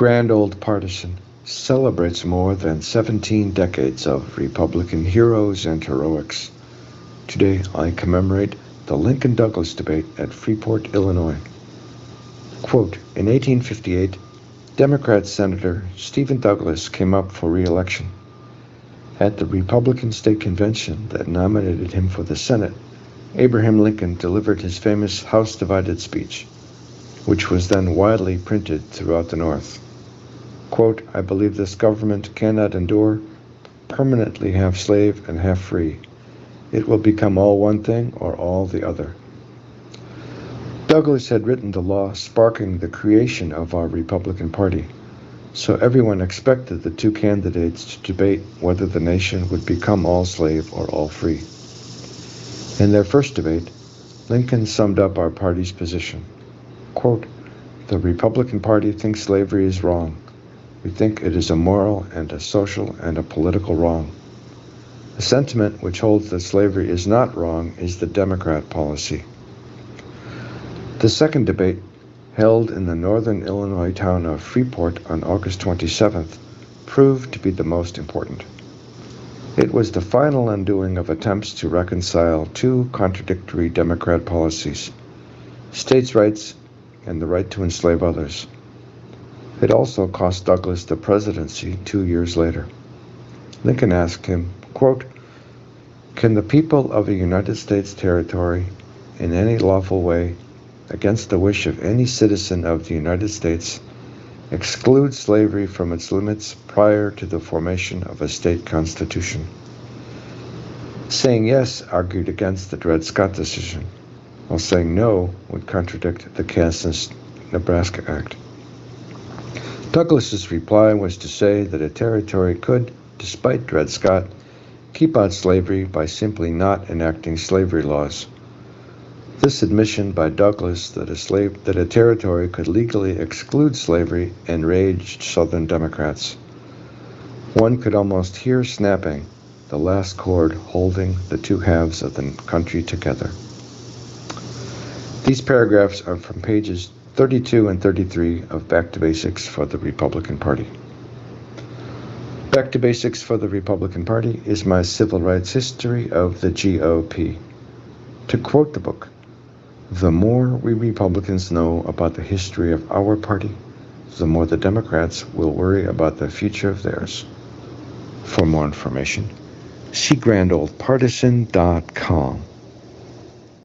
Grand Old Partisan celebrates more than 17 decades of Republican heroes and heroics. Today I commemorate the Lincoln-Douglas debate at Freeport, Illinois. Quote, in 1858, Democrat Senator Stephen Douglas came up for re-election. At the Republican State Convention that nominated him for the Senate, Abraham Lincoln delivered his famous House Divided speech, which was then widely printed throughout the North. Quote, I believe this government cannot endure permanently half slave and half free. It will become all one thing or all the other. Douglas had written the law sparking the creation of our Republican Party, so everyone expected the two candidates to debate whether the nation would become all slave or all free. In their first debate, Lincoln summed up our party's position. Quote, the Republican Party thinks slavery is wrong. We think it is a moral and a social and a political wrong. The sentiment which holds that slavery is not wrong is the Democrat policy. The second debate, held in the northern Illinois town of Freeport on August 27th, proved to be the most important. It was the final undoing of attempts to reconcile two contradictory Democrat policies, states' rights and the right to enslave others. It also cost Douglas the presidency 2 years later. Lincoln asked him, quote, can the people of a United States territory in any lawful way, against the wish of any citizen of the United States, exclude slavery from its limits prior to the formation of a state constitution? Saying yes argued against the Dred Scott decision, while saying no would contradict the Kansas-Nebraska Act. Douglas's reply was to say that a territory could, despite Dred Scott, keep out slavery by simply not enacting slavery laws. This admission by Douglas that a territory could legally exclude slavery enraged Southern Democrats. One could almost hear snapping, the last cord holding the two halves of the country together. These paragraphs are from pages 32 and 33 of Back to Basics for the Republican Party. Back to Basics for the Republican Party is my civil rights history of the GOP. To quote the book, the more we Republicans know about the history of our party, the more the Democrats will worry about the future of theirs. For more information, see grandoldpartisan.com.